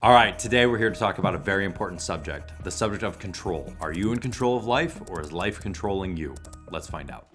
All right, today we're here to talk about a very important subject, the subject of control. Are you in control of life, or is life controlling you? Let's find out.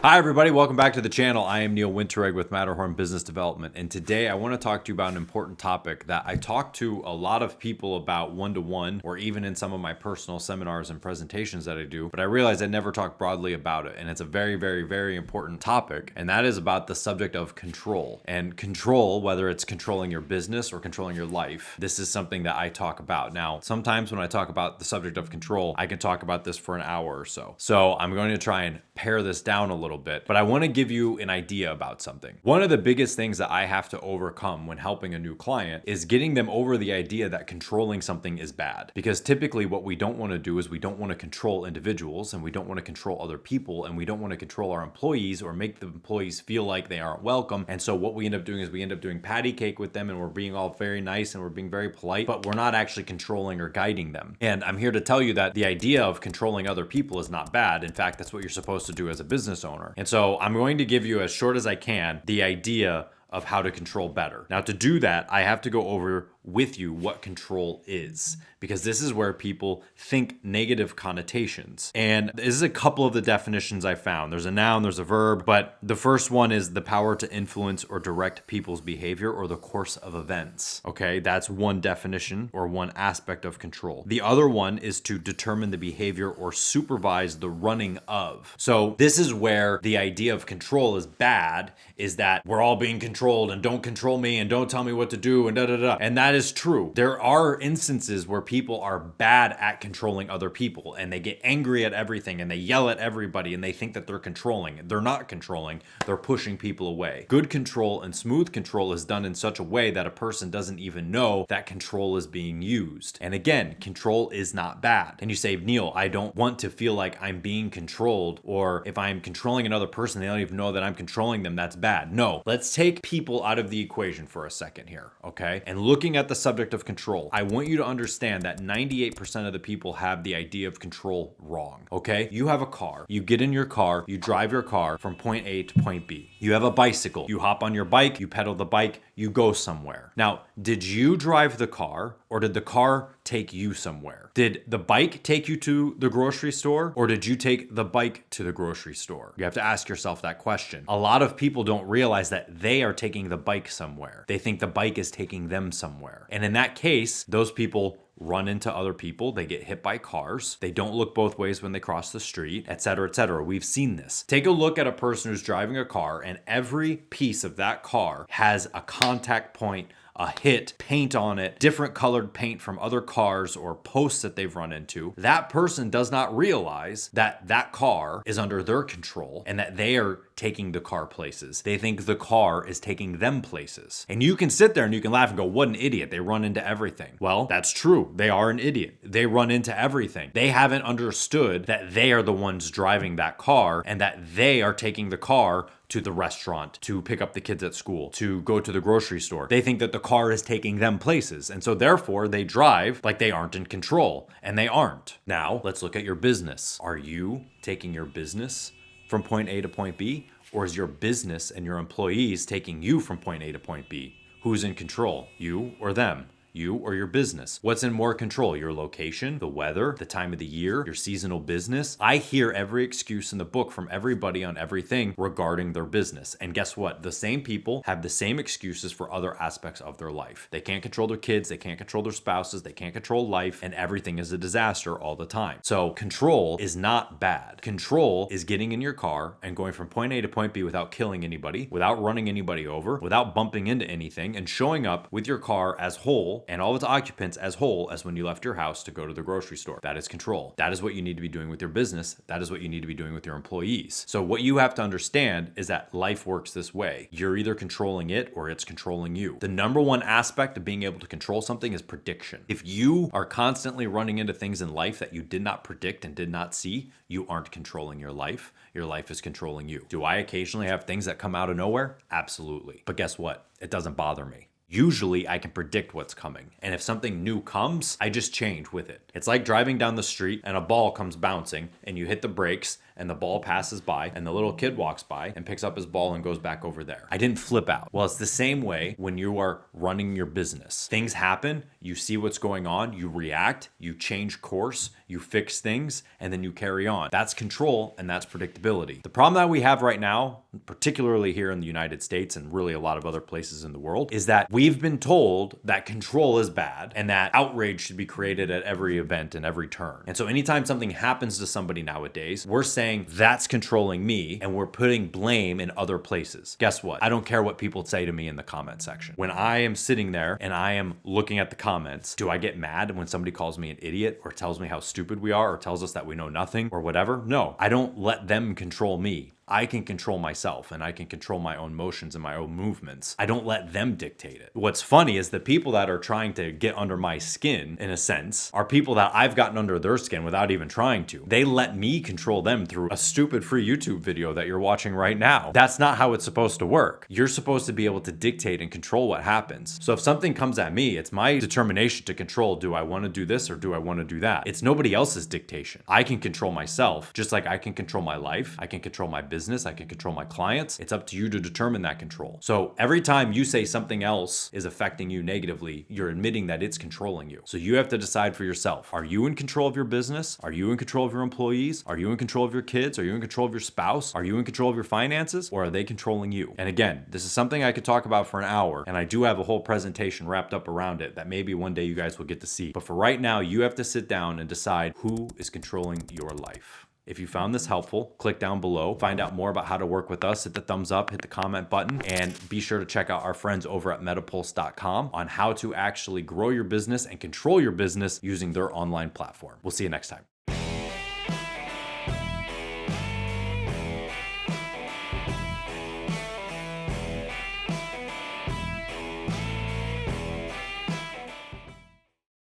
Hi everybody, welcome back to the channel. I am Neil Winterregg with Matterhorn Business Development, and today I want to talk to you about an important topic that I talk to a lot of people about one-to-one, or even in some of my personal seminars and presentations that I do, but I realize I never talk broadly about it, and it's a very, very, very important topic, and that is about the subject of control. And control, whether it's controlling your business or controlling your life, this is something that I talk about. Now, sometimes when I talk about the subject of control, I can talk about this for an hour or so. So I'm going to try and pare this down a little bit, but I want to give you an idea about something. One of the biggest things that I have to overcome when helping a new client is getting them over the idea that controlling something is bad. Because typically what we don't want to do is we don't want to control individuals, and we don't want to control other people, and we don't want to control our employees or make the employees feel like they aren't welcome. And so what we end up doing is we end up doing patty cake with them, and we're being all very nice and we're being very polite, but we're not actually controlling or guiding them. And I'm here to tell you that the idea of controlling other people is not bad. In fact, that's what you're supposed to do as a business owner. And so I'm going to give you, as short as I can, the idea of how to control better. Now, to do that, I have to go over with you what control is, because this is where people think negative connotations. And this is a couple of the definitions I found. There's a noun, there's a verb, but the first one is the power to influence or direct people's behavior or the course of events. Okay, that's one definition or one aspect of control. The other one is to determine the behavior or supervise the running of. So this is where the idea of control is bad, is that we're all being controlled and don't control me and don't tell me what to do and da-da-da. And that is true. There are instances where people are bad at controlling other people, and they get angry at everything and they yell at everybody and they think that they're controlling. They're not controlling, they're pushing people away. Good control and smooth control is done in such a way that a person doesn't even know that control is being used. And again, control is not bad. And you say, Neil, I don't want to feel like I'm being controlled, or if I'm controlling another person, they don't even know that I'm controlling them, that's bad. No, let's take people out of the equation for a second here, okay? And looking at the subject of control, I want you to understand that 98% of the people have the idea of control wrong, okay? You have a car, you get in your car, you drive your car from point A to point B. You have a bicycle, you hop on your bike, you pedal the bike, you go somewhere. Now, did you drive the car, or did the car take you somewhere? Did the bike take you to the grocery store, or did you take the bike to the grocery store? You have to ask yourself that question. A lot of people don't realize that they are taking the bike somewhere. They think the bike is taking them somewhere. And in that case, those people run into other people, they get hit by cars, they don't look both ways when they cross the street, etc., etc. We've seen this. Take a look at a person who's driving a car, and every piece of that car has a contact point, a hit, paint on it, different colored paint from other cars or posts that they've run into. That person does not realize that that car is under their control and that they are taking the car places. They think the car is taking them places. And you can sit there and you can laugh and go, what an idiot. They run into everything. Well, that's true. They are an idiot. They run into everything. They haven't understood that they are the ones driving that car and that they are taking the car to the restaurant, to pick up the kids at school, to go to the grocery store. They think that the car is taking them places. And so therefore they drive like they aren't in control, and they aren't. Now let's look at your business. Are you taking your business from point A to point B? Or is your business and your employees taking you from point A to point B? Who's in control, you or them? You or your business? What's in more control? Your location, the weather, the time of the year, your seasonal business? I hear every excuse in the book from everybody on everything regarding their business. And guess what? The same people have the same excuses for other aspects of their life. They can't control their kids, they can't control their spouses, they can't control life, and everything is a disaster all the time. So control is not bad. Control is getting in your car and going from point A to point B without killing anybody, without running anybody over, without bumping into anything, and showing up with your car as whole and all its occupants as whole as when you left your house to go to the grocery store. That is control. That is what you need to be doing with your business. That is what you need to be doing with your employees. So what you have to understand is that life works this way. You're either controlling it or it's controlling you. The number one aspect of being able to control something is prediction. If you are constantly running into things in life that you did not predict and did not see, you aren't controlling your life. Your life is controlling you. Do I occasionally have things that come out of nowhere? Absolutely. But guess what? It doesn't bother me. Usually I can predict what's coming. And if something new comes, I just change with it. It's like driving down the street and a ball comes bouncing and you hit the brakes and the ball passes by and the little kid walks by and picks up his ball and goes back over there. I didn't flip out. Well, it's the same way when you are running your business. Things happen, you see what's going on, you react, you change course, you fix things, and then you carry on. That's control and that's predictability. The problem that we have right now, particularly here in the United States and really a lot of other places in the world, is that we've been told that control is bad and that outrage should be created at every event and every turn. And so anytime something happens to somebody nowadays, we're saying that's controlling me and we're putting blame in other places. Guess what? I don't care what people say to me in the comment section. When I am sitting there and I am looking at the comments, do I get mad when somebody calls me an idiot or tells me how stupid we are or tells us that we know nothing or whatever? No, I don't let them control me. I can control myself and I can control my own motions and my own movements. I don't let them dictate it. What's funny is the people that are trying to get under my skin, in a sense, are people that I've gotten under their skin without even trying to. They let me control them through a stupid free YouTube video that you're watching right now. That's not how it's supposed to work. You're supposed to be able to dictate and control what happens. So if something comes at me, it's my determination to control, do I want to do this or do I want to do that? It's nobody else's dictation. I can control myself, just like I can control my life. I can control my business. I can control my clients. It's up to you to determine that control. So every time you say something else is affecting you negatively, you're admitting that it's controlling you. So you have to decide for yourself. Are you in control of your business? Are you in control of your employees? Are you in control of your kids? Are you in control of your spouse? Are you in control of your finances? Or are they controlling you? And again, this is something I could talk about for an hour, and I do have a whole presentation wrapped up around it that maybe one day you guys will get to see. But for right now, you have to sit down and decide who is controlling your life. If you found this helpful, click down below, find out more about how to work with us, hit the thumbs up, hit the comment button, and be sure to check out our friends over at metapulse.com on how to actually grow your business and control your business using their online platform. We'll see you next time.